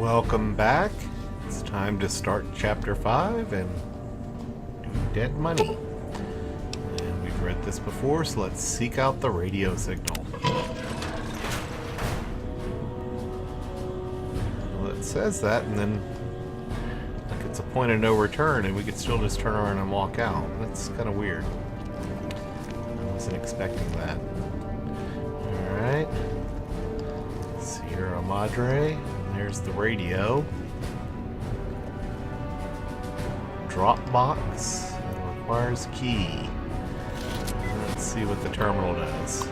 Welcome back. It's time to start Chapter 5 and do Dead Money. And we've read this before, so let's seek out the radio signal. Well, it says that, and then like it's a point of no return, and we could still just turn around and walk out. That's kind of weird. I wasn't expecting that. Alright. Sierra Madre. There's the radio. Dropbox. It requires key. Let's see what the terminal does.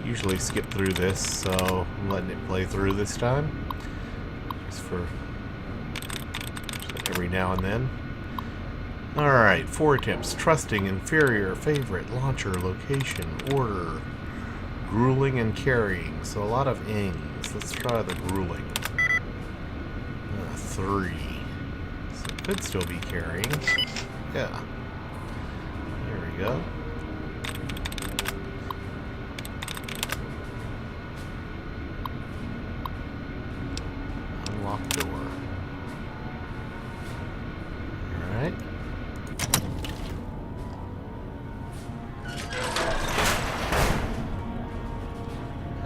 Usually skip through this, so I'm letting it play through this time. Just for every now and then. Alright, 4 attempts. Trusting, inferior, favorite, launcher, location, order, grueling, and carrying. So a lot of ings. Let's try the grueling. 3. So it could still be carrying. Yeah. There we go. Unlock door. Alright.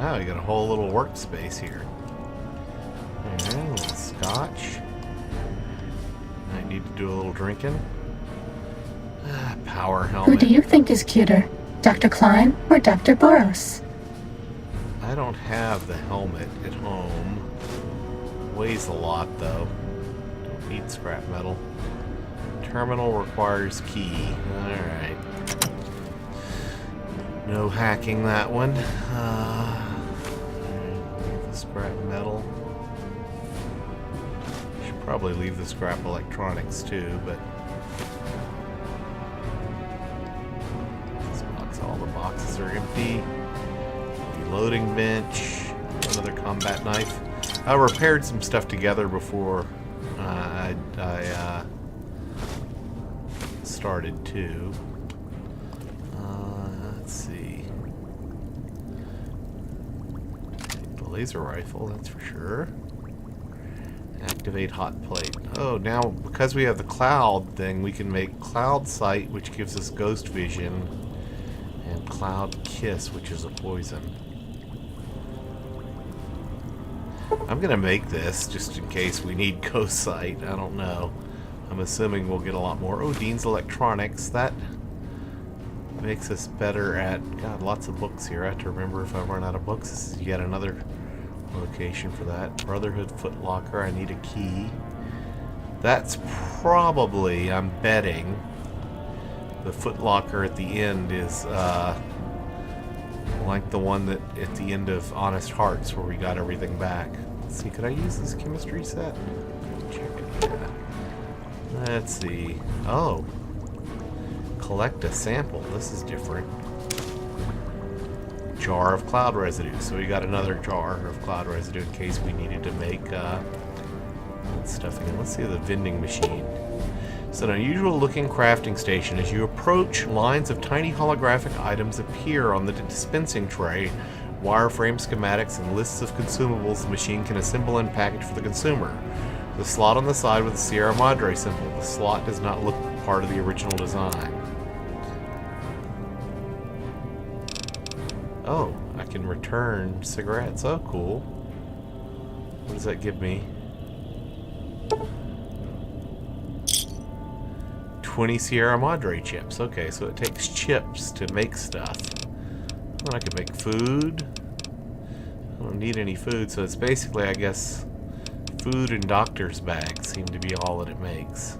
Oh, you got a whole little workspace here. Alright, a little scotch. Might need to do a little drinking. Power helmet. Who do you think is cuter, Dr. Klein or Dr. Boros? I don't have the helmet at home. Weighs a lot, though. Don't need scrap metal. Terminal requires key. Alright. No hacking that one. The scrap metal. Should probably leave the scrap electronics too, but this box, all the boxes are empty. Reloading bench. Another combat knife. I repaired some stuff together before I started too. Let's see. The laser rifle, that's for sure. Activate hot plate. Oh, now because we have the cloud thing, we can make cloud sight, which gives us ghost vision, and cloud kiss, which is a poison. I'm gonna make this just in case we need ghost sight. I don't know. I'm assuming we'll get a lot more. Oh, Dean's Electronics. That makes us better at... God, lots of books here. I have to remember if I run out of books. This is yet another location for that. Brotherhood Foot Locker. I need a key. That's probably, I'm betting, the Foot Locker at the end is like the one that at the end of Honest Hearts where we got everything back. Let's see, could I use this chemistry set? Check it. Yeah. Let's see. Oh. Collect a sample. This is different. Jar of cloud residue. So we got another jar of cloud residue in case we needed to make stuff again. Let's see the vending machine. It's an unusual looking crafting station. As you approach, lines of tiny holographic items appear on the dispensing tray. Wireframe schematics and lists of consumables the machine can assemble and package for the consumer. The slot on the side with the Sierra Madre symbol. The slot does not look part of the original design. Oh, I can return cigarettes. Oh, cool. What does that give me? 20 Sierra Madre chips. Okay, so it takes chips to make stuff. Well, I can make food. I don't need any food, so it's basically, I guess, food and doctor's bags seem to be all that it makes.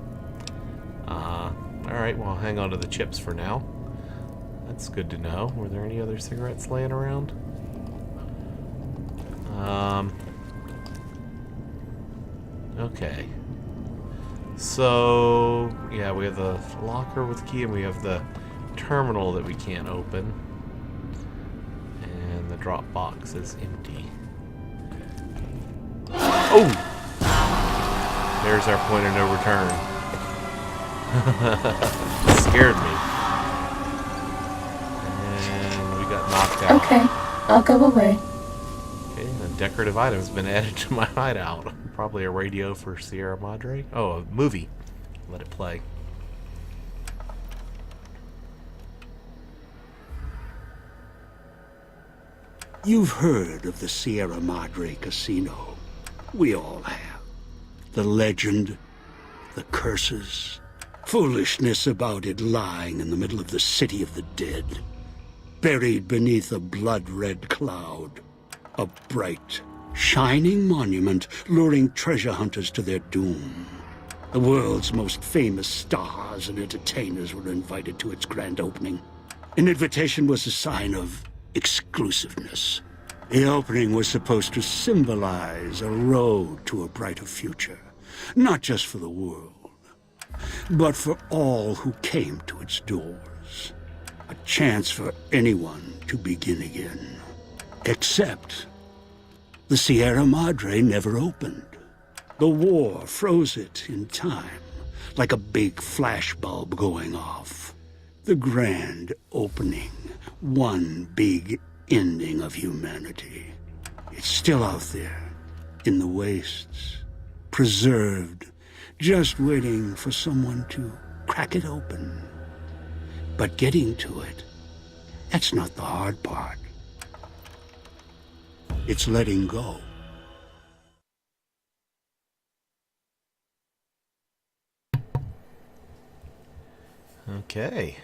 Alright, well, I'll hang on to the chips for now. That's good to know. Were there any other cigarettes laying around? Okay. So, yeah, we have the locker with key and we have the terminal that we can't open. And the drop box is empty. Oh! There's our point of no return. Scared me. knocked out. Okay, I'll go away. Okay, a decorative item's been added to my hideout. Probably a radio for Sierra Madre. Oh, a movie. Let it play. You've heard of the Sierra Madre Casino. We all have. The legend, the curses, foolishness about it lying in the middle of the city of the dead, buried beneath a blood-red cloud. A bright, shining monument luring treasure hunters to their doom. The world's most famous stars and entertainers were invited to its grand opening. An invitation was a sign of exclusiveness. The opening was supposed to symbolize a road to a brighter future, not just for the world, but for all who came to its doors. A chance for anyone to begin again. Except the Sierra Madre never opened. The war froze it in time, like a big flashbulb going off. The grand opening, one big ending of humanity. It's still out there, in the wastes, preserved, just waiting for someone to crack it open. But getting to it, that's not the hard part. It's letting go. Okay.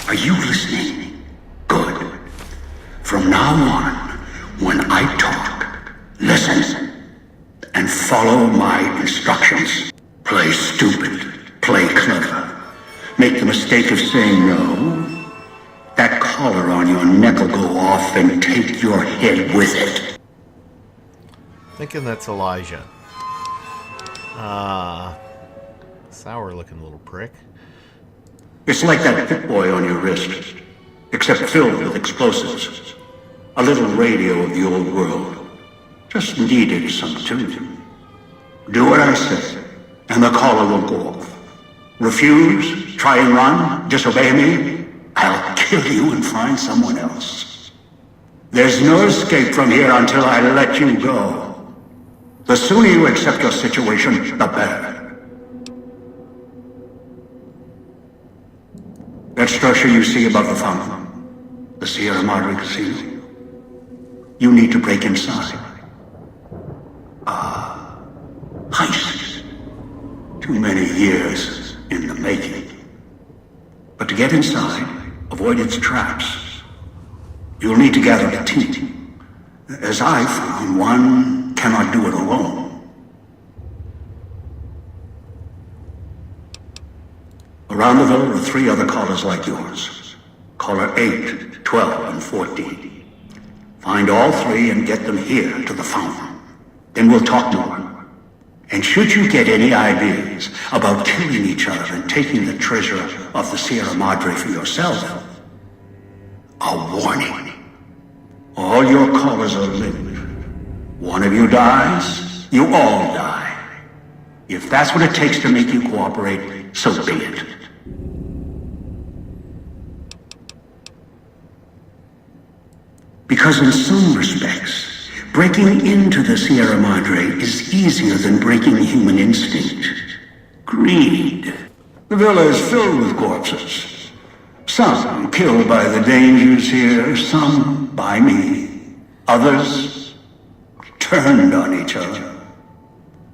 Are you listening? Good. From now on, when I talk, listen and follow my instructions. Play stupid, play clever. Make the mistake of saying no. That collar on your neck will go off and take your head with it. Thinking that's Elijah. Sour looking little prick. It's like that Pip Boy on your wrist, except filled with explosives. A little radio of the old world. Just needed some tuning. Do what I say, and the collar will go off. Refuse, try and run, disobey me, I'll kill you and find someone else. There's no escape from here until I let you go. The sooner you accept your situation, the better. That structure you see above the fountain, the Sierra Madre Casino, you need to break inside. Heist. Too many years in the making. But to get inside, avoid its traps, you'll need to gather a team. As I found, one cannot do it alone. Around the villa are 3 other callers like yours. Caller 8, 12, and 14. Find all 3 and get them here to the fountain. Then we'll talk more. And should you get any ideas about killing each other and taking the treasure of the Sierra Madre for yourself, a warning. All your callers are linked. One of you dies, you all die. If that's what it takes to make you cooperate, so be it. Because in some respects, breaking into the Sierra Madre is easier than breaking human instinct. Greed. The villa is filled with corpses. Some killed by the dangers here, some by me. Others turned on each other.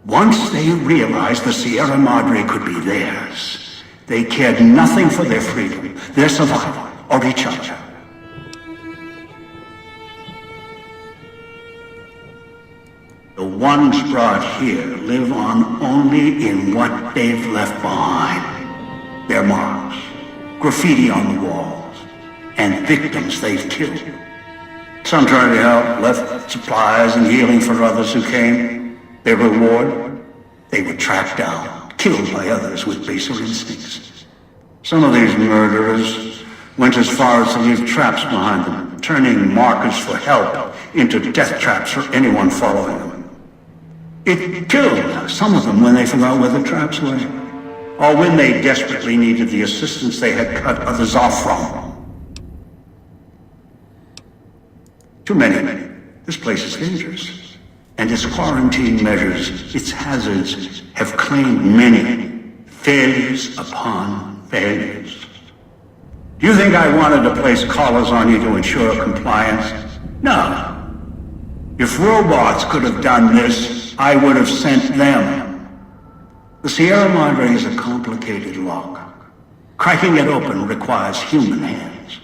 Once they realized the Sierra Madre could be theirs, they cared nothing for their freedom, their survival, or each other. The ones brought here live on only in what they've left behind. Their marks, graffiti on the walls, and victims they've killed. Some tried to help, left supplies and healing for others who came. Their reward? They were tracked down, killed by others with baser instincts. Some of these murderers went as far as to leave traps behind them, turning markers for help into death traps for anyone following them. It killed some of them when they forgot where the traps were, or when they desperately needed the assistance they had cut others off from. Too many. This place is dangerous. And its quarantine measures, its hazards, have claimed many failures upon failures. Do you think I wanted to place collars on you to ensure compliance? No. If robots could have done this, I would have sent them. The Sierra Madre is a complicated lock. Cracking it open requires human hands.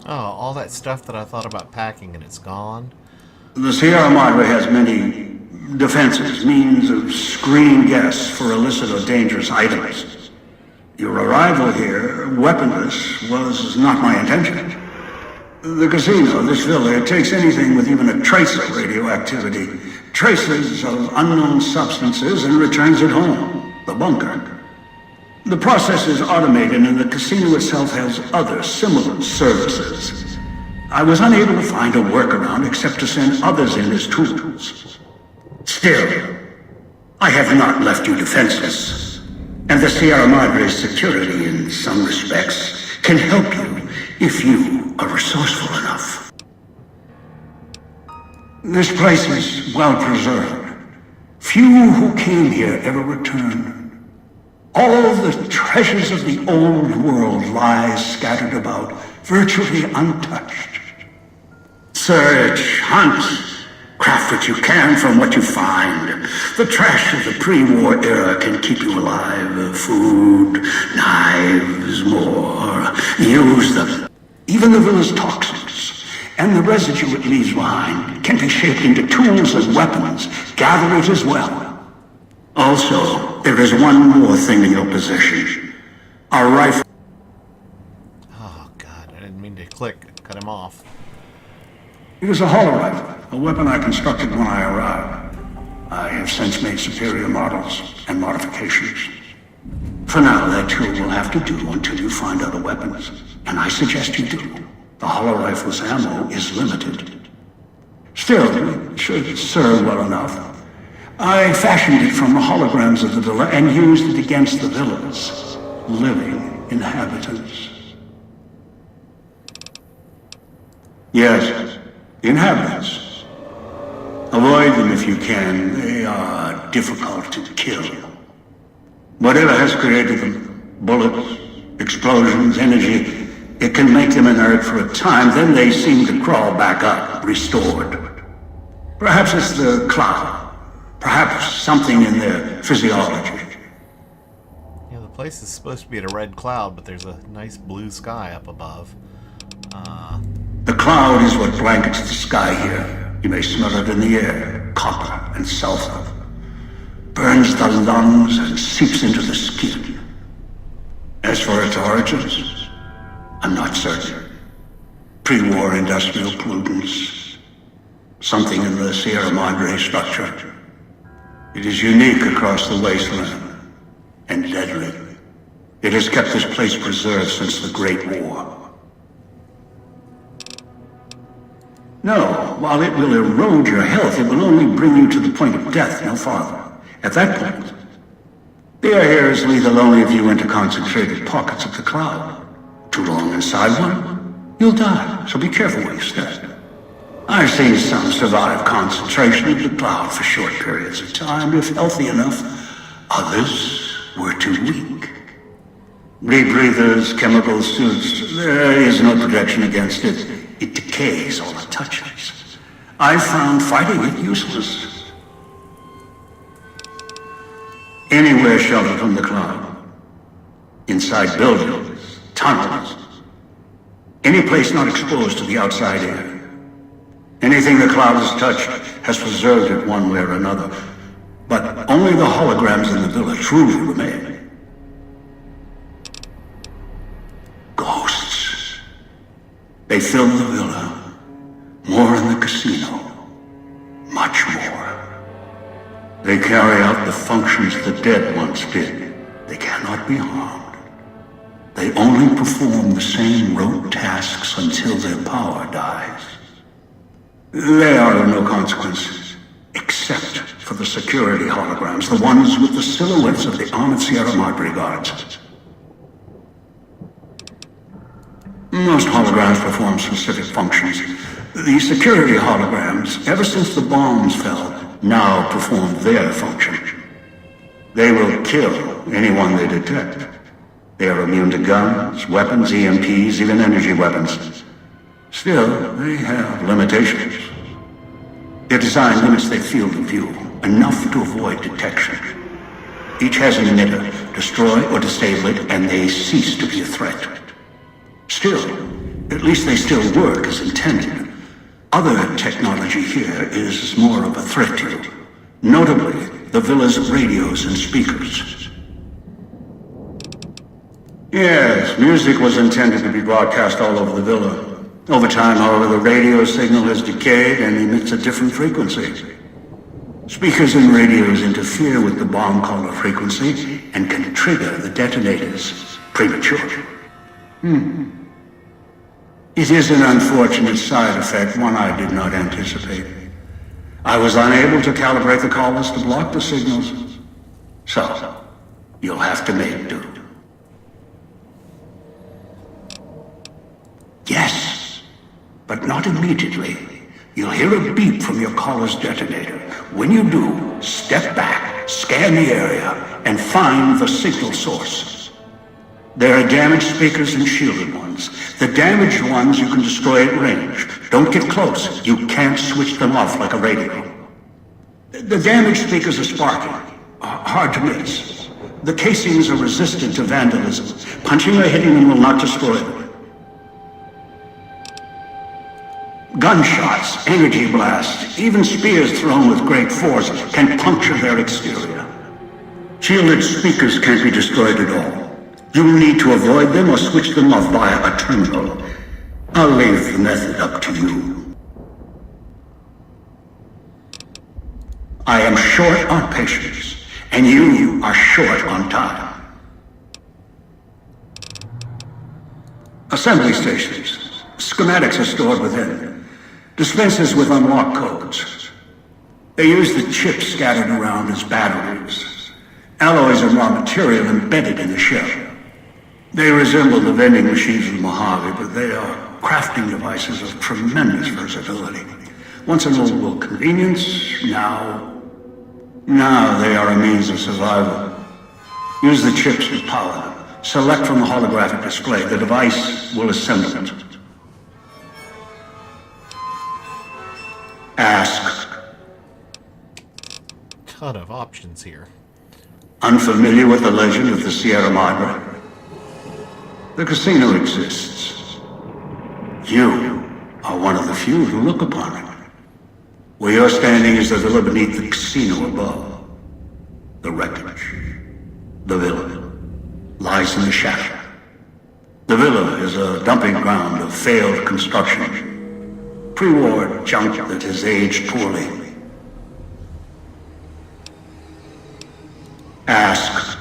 Oh, all that stuff that I thought about packing and it's gone? The Sierra Madre has many defenses, means of screening guests for illicit or dangerous items. Your arrival here, weaponless, was not my intention. The casino, this villa, it takes anything with even a trace of radioactivity, traces of unknown substances, and returns it home, the bunker. The process is automated, and the casino itself has other similar services. I was unable to find a workaround except to send others in as tools. Still, I have not left you defenseless, and the Sierra Madre's security, in some respects, can help you if you are resourceful enough. This place is well preserved. Few who came here ever returned. All the treasures of the old world lie scattered about, virtually untouched. Search, hunt, craft what you can from what you find. The trash of the pre-war era can keep you alive. Food, knives, more. Use them. Even the villa's toxins and the residue it leaves behind can be shaped into tools and weapons. Gather it as well. Also, there is one more thing in your possession. A rifle. Oh, God, I didn't mean to cut him off. It is a hollow rifle, a weapon I constructed when I arrived. I have since made superior models and modifications. For now, that tool will have to do until you find other weapons. And I suggest you do. The hollow rifle's ammo is limited. Still, it should serve well enough. I fashioned it from the holograms of the villa and used it against the villa's living inhabitants. Yes, inhabitants. Avoid them if you can. They are difficult to kill. Whatever has created them, bullets, explosions, energy, it can make them inert for a time, then they seem to crawl back up, restored. Perhaps it's the cloud. Perhaps something in their physiology. Yeah, the place is supposed to be at a red cloud, but there's a nice blue sky up above. The cloud is what blankets the sky here. You may smell it in the air. Copper and sulfur. Burns the lungs and seeps into the skin. As for its origins, I'm not certain. Pre-war industrial pollutants. Something in the Sierra Madre structure. It is unique across the wasteland, and deadly. It has kept this place preserved since the Great War. No, while it will erode your health, it will only bring you to the point of death, no farther. At that point, the air here is lethal only if you enter concentrated pockets of the cloud. Too long inside one, you'll die, so be careful where you step. I've seen some survive concentration of the cloud for short periods of time, if healthy enough. Others were too weak. Rebreathers, chemical suits, there is no protection against it. It decays all it touches. I found fighting it useless. Anywhere sheltered from the cloud. Inside buildings, tunnels. Any place not exposed to the outside air. Anything the cloud has touched has preserved it one way or another. But only the holograms in the villa truly remain. Ghosts. They fill the villa. More in the casino. Much more. They carry out the functions the dead once did. They cannot be harmed. They only perform the same rote tasks until their power dies. They are of no consequence, except for the security holograms, the ones with the silhouettes of the armored Sierra Madre guards. Most holograms perform specific functions. The security holograms, ever since the bombs fell, now perform their function. They will kill anyone they detect. They are immune to guns, weapons, EMPs, even energy weapons. Still, they have limitations. Their design limits their field of view, enough to avoid detection. Each has an emitter. Destroy or disable it, and they cease to be a threat. Still, at least they still work as intended. Other technology here is more of a threat to you. Notably, the villa's radios and speakers. Yes, music was intended to be broadcast all over the villa. Over time, however, the radio signal has decayed and emits a different frequency. Speakers and radios interfere with the bomb caller frequency and can trigger the detonators prematurely. It is an unfortunate side effect, one I did not anticipate. I was unable to calibrate the callers to block the signals. So, you'll have to make do. Yes, but not immediately. You'll hear a beep from your caller's detonator. When you do, step back, scan the area, and find the signal source. There are damaged speakers and shielded ones. The damaged ones you can destroy at range. Don't get close. You can't switch them off like a radio. The damaged speakers are sparking. Hard to miss. The casings are resistant to vandalism. Punching or hitting them will not destroy them. Gunshots, energy blasts, even spears thrown with great force can puncture their exterior. Shielded speakers can't be destroyed at all. You'll need to avoid them or switch them off via a terminal. I'll leave the method up to you. I am short on patience, and you are short on time. Assembly stations. Schematics are stored within. Dispensers with unlock codes. They use the chips scattered around as batteries. Alloys and raw material embedded in the shell. They resemble the vending machines of Mojave, but they are crafting devices of tremendous versatility. Once an old world convenience, now they are a means of survival. Use the chips to power them. Select from the holographic display. The device will assemble it. Ask. Ton of options here. Unfamiliar with the legend of the Sierra Madre? The casino exists. You are one of the few who look upon it. Where you're standing is the villa beneath the casino above. The wreckage. The villa lies in the shadow. The villa is a dumping ground of failed construction. Pre-war junk that has aged poorly. Ask.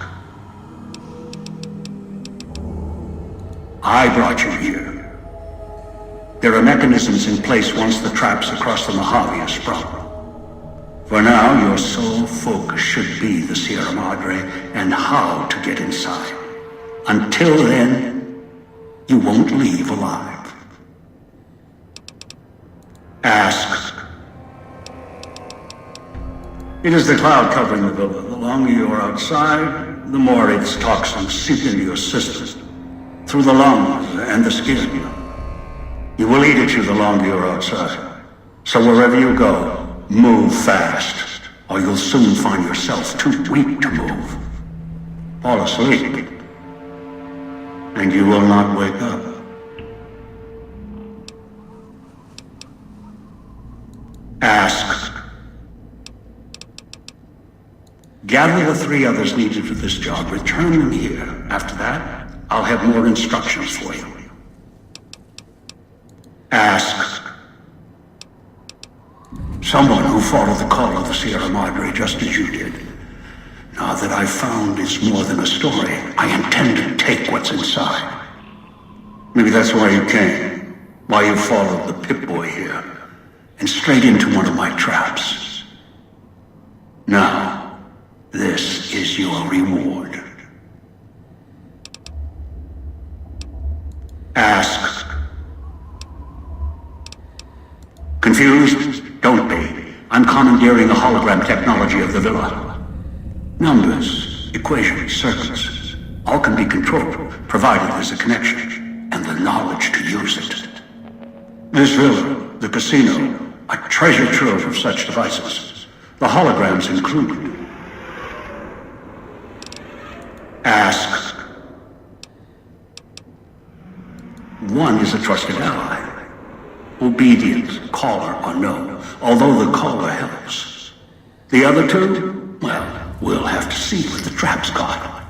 I brought you here. There are mechanisms in place once the traps across the Mojave are sprung. For now, your sole focus should be the Sierra Madre and how to get inside. Until then, you won't leave alive. Ask. It is the cloud covering the villa. The longer you are outside, the more its toxins seep into your system, through the lungs and the skin. You will eat at you the longer you're outside. So wherever you go, move fast, or you'll soon find yourself too weak to move. Fall asleep, and you will not wake up. Ask. Gather the 3 others needed for this job. Return them here. After that, I'll have more instructions for you. Ask. Someone who followed the call of the Sierra Madre just as you did. Now that I've found it's more than a story, I intend to take what's inside. Maybe that's why you came. Why you followed the Pip-Boy here. and straight into one of my traps. Now, this is your reward. Ask. Confused? Don't be. I'm commandeering the hologram technology of the villa. Numbers, equations, circuits, all can be controlled, provided there's a connection, and the knowledge to use it. This villa, the casino, a treasure trove of such devices, the holograms included. Ask. One is a trusted ally. Obedient, caller or no, although the caller helps. The other two, well, we'll have to see what the trap's got.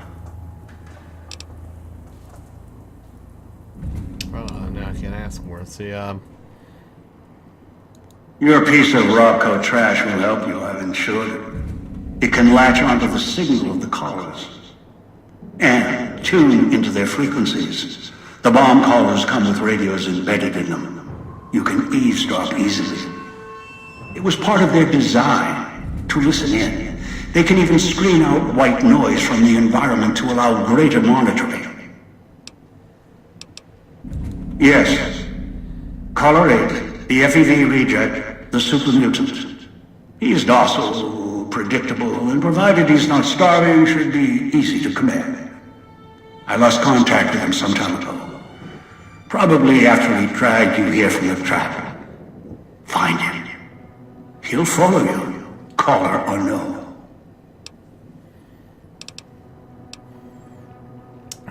Now I can't ask more. Let's see, Your piece of Rocco trash will help you, I've ensured it. It can latch onto the signal of the callers and tune into their frequencies. The bomb callers come with radios embedded in them. You can eavesdrop easily. It was part of their design to listen in. They can even screen out white noise from the environment to allow greater monitoring. Yes. Caller 8, the FEV reject, the super mutant. He's docile, predictable, and provided he's not starving, should be easy to command. I lost contact with him some time ago. Probably after he dragged you here from the trap. Find him. He'll follow you, caller or no.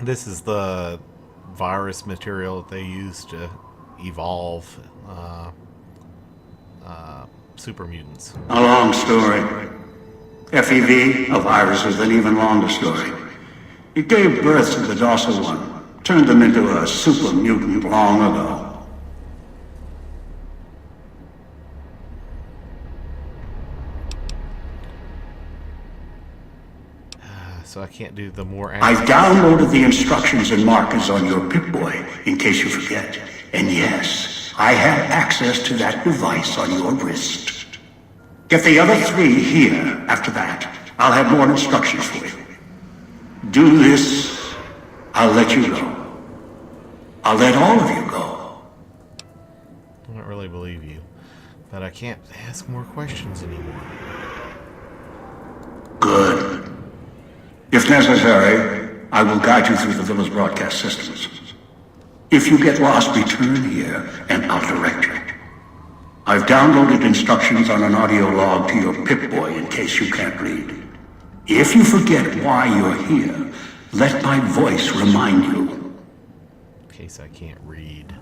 this is the virus material that they use to evolve super mutants. A long story. FEV, a virus with an even longer story. It gave birth to the docile one. Turned them into a super mutant long ago. So I can't do the more... I've downloaded the instructions and markers on your Pip-Boy, in case you forget. And yes, I have access to that device on your wrist. Get the other three here after that. I'll have more instructions for you. Do this, I'll let you go. I'll let all of you go. I don't really believe you, but I can't ask more questions anymore. Good. If necessary, I will guide you through the villa's broadcast systems. If you get lost, return here, and I'll direct you. I've downloaded instructions on an audio log to your Pip-Boy in case you can't read. If you forget why you're here, let my voice remind you. In case I can't read.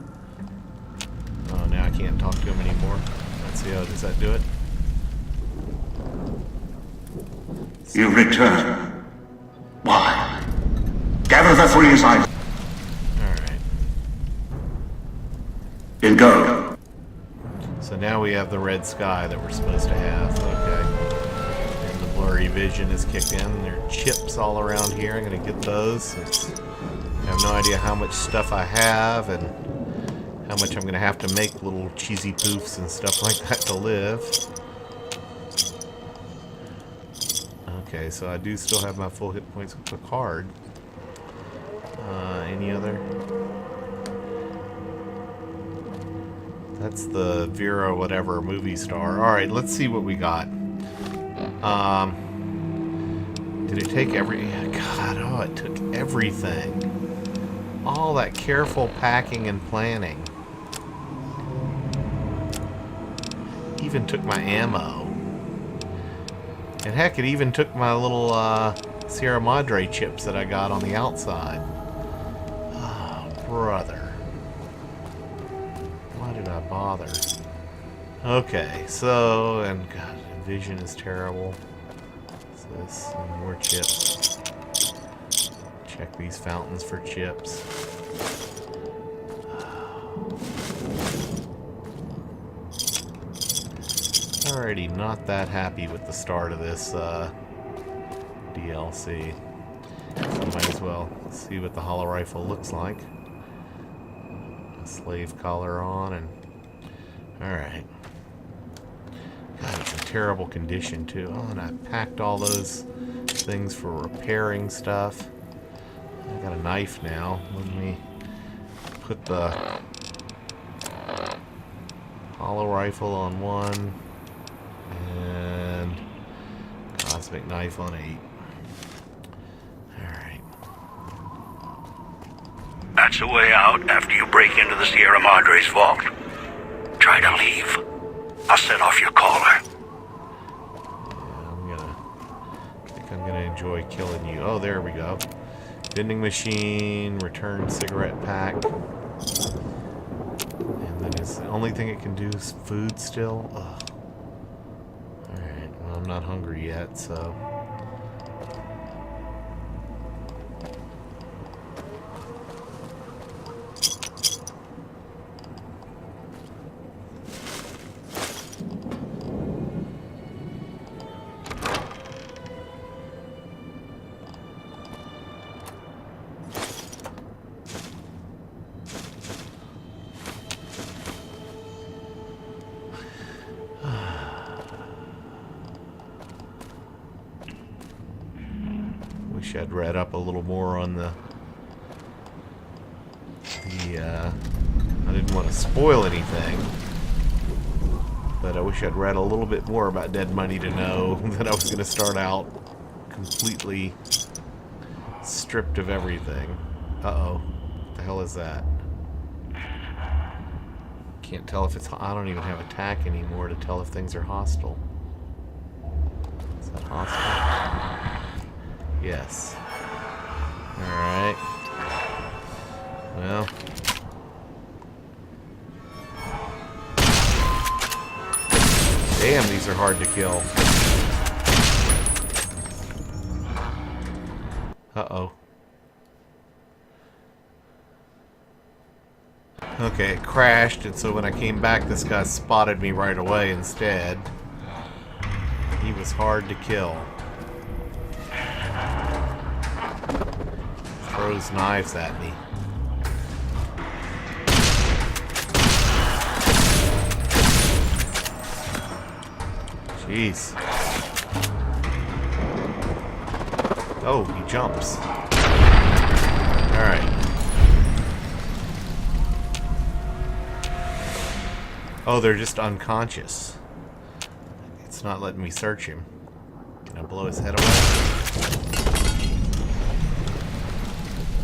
Oh, now I can't talk to him anymore. Let's see, does that do it? You return. Why? Gather the three as I... Alright. Then go. So now we have the red sky that we're supposed to have. Okay. And the blurry vision is kicked in. There are chips all around here. I'm going to get those. I have no idea how much stuff I have and how much I'm going to have to make little cheesy poofs and stuff like that to live. Okay, so I do still have my full hit points with the card. Any other? That's the Vera whatever movie star. Alright, let's see what we got. Did it take every... God, oh, it took everything. All that careful packing and planning. Even took my ammo. And heck, it even took my little Sierra Madre chips that I got on the outside. Oh, brother. Why did I bother? Okay, so, and God, vision is terrible. What's this? Some more chips. Check these fountains for chips. Alrighty, not that happy with the start of this DLC. So might as well see what the hollow rifle looks like. A slave collar on and... Alright. terrible condition too. Oh, and I packed all those things for repairing stuff. I got a knife now. Let me put the hollow rifle on 1 and cosmic knife on 8. Alright. That's the way out after you break into the Sierra Madre's vault. Try to leave. I'll set off your caller. Yeah, I think I'm gonna enjoy killing you. Oh, there we go. Vending machine, return cigarette pack. And then it's the only thing it can do is food still. Ugh. Alright, well, I'm not hungry yet, so. Wish I'd read up a little more on the I didn't want to spoil anything, but I wish I'd read a little bit more about Dead Money to know that I was going to start out completely stripped of everything. Uh-oh. What the hell is that? Can't tell if it's... I don't even have attack anymore to tell if things are hostile. Is that hostile? Yes. Alright. Well. Damn, these are hard to kill. Uh-oh. Okay, it crashed, and so when I came back, this guy spotted me right away instead. He was hard to kill. Throws knives at me. Jeez. Oh, he jumps. Alright. Oh, they're just unconscious. It's not letting me search him. Can I blow his head away?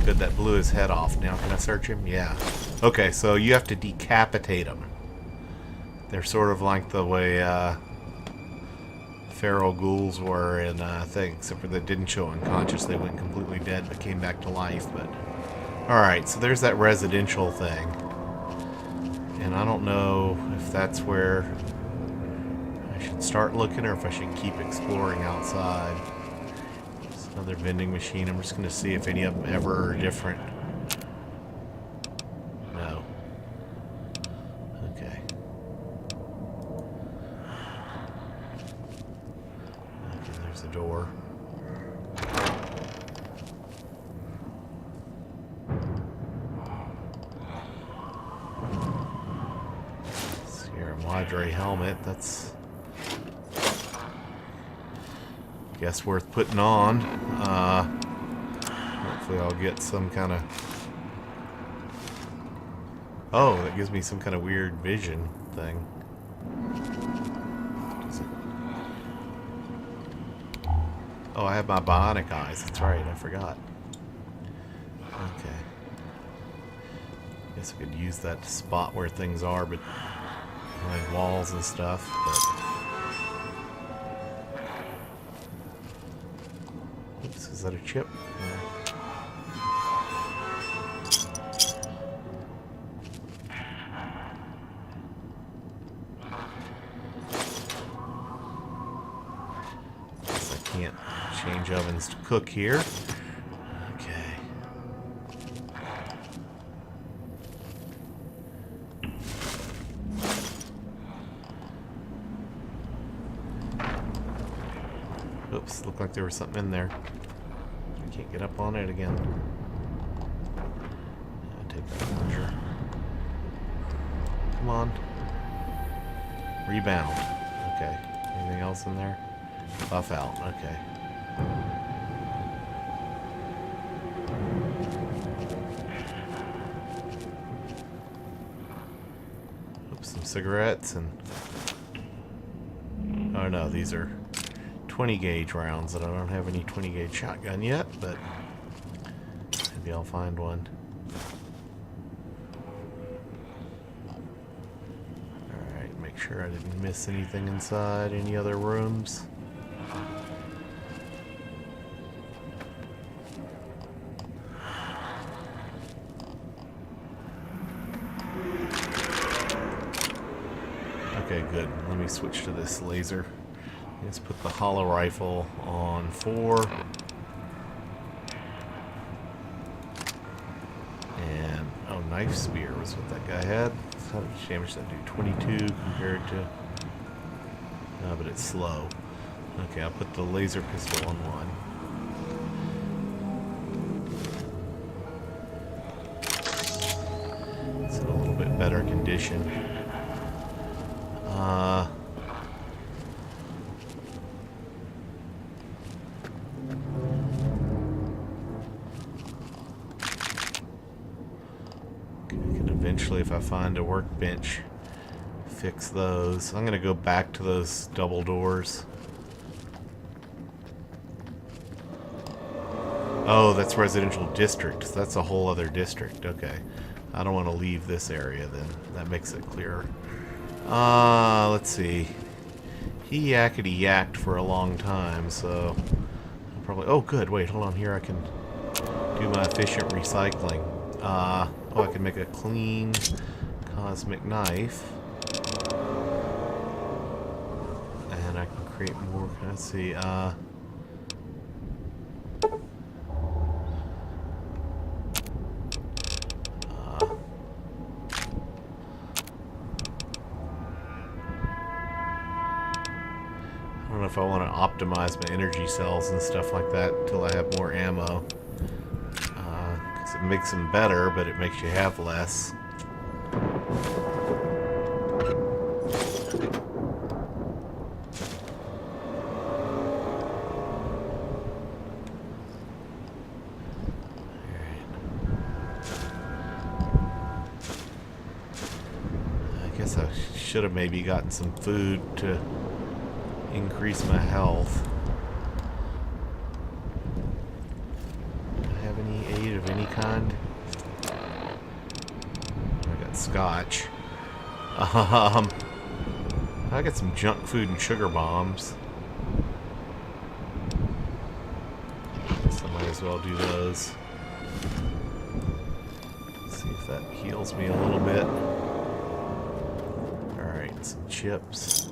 Good, that blew his head off. Now can I search him? Yeah. Okay, so you have to decapitate them. They're sort of like the way feral ghouls were in thing, except for they didn't show unconscious. They went completely dead but came back to life. But alright, so there's that residential thing. And I don't know if that's where I should start looking or if I should keep exploring outside. There's another vending machine. I'm just going to see if any of them ever are different. No. Okay. Okay, there's a door. Madre helmet, that's guess worth putting on. Hopefully I'll get some kind of... Oh, that gives me some kind of weird vision thing. Oh, I have my bionic eyes, that's right, I forgot. Okay. Guess I could use that to spot where things are, but behind walls and stuff, but... Oops, is that a chip? Yeah. Guess I can't change ovens to cook here. Okay. Oops, looked like there was something in there. I can't get up on it again. Yeah, take that plunger. Come on. Rebound. Okay. Anything else in there? Buff out. Okay. Oops, some cigarettes and... Oh no, these are 20 gauge rounds, and I don't have any 20 gauge shotgun yet, but maybe I'll find one. Alright, make sure I didn't miss anything inside. Any other rooms? Okay, good. Let me switch to this laser. Let's put the hollow rifle on 4. And, oh, knife spear was what that guy had. How much damage does that do? 22 compared to... No, but it's slow. Okay, I'll put the laser pistol on 1. It's in a little bit better condition. Eventually, if I find a workbench, fix those. I'm going to go back to those double doors. Oh, that's residential district. That's a whole other district. Okay. I don't want to leave this area then. That makes it clearer. Let's see. He yakety-yacked for a long time, so... I'll probably... Oh, good. Wait, hold on. Here I can do my efficient recycling. Oh, I can make a clean cosmic knife. And I can create more. Let's see, I don't know if I want to optimize my energy cells and stuff like that until I have more ammo. It makes them better, but it makes you have less. I guess I should have maybe gotten some food to increase my health. Aid of any kind? I got scotch. I got some junk food and sugar bombs. Guess I might as well do those. Let's see if that heals me a little bit. Alright, some chips.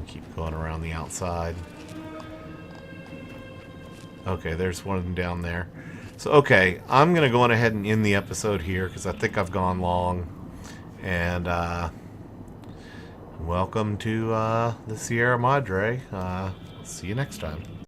Keep going around the outside. Okay, there's one down there. So, okay, I'm going to go on ahead and end the episode here because I think I've gone long. And, welcome to the Sierra Madre. See you next time.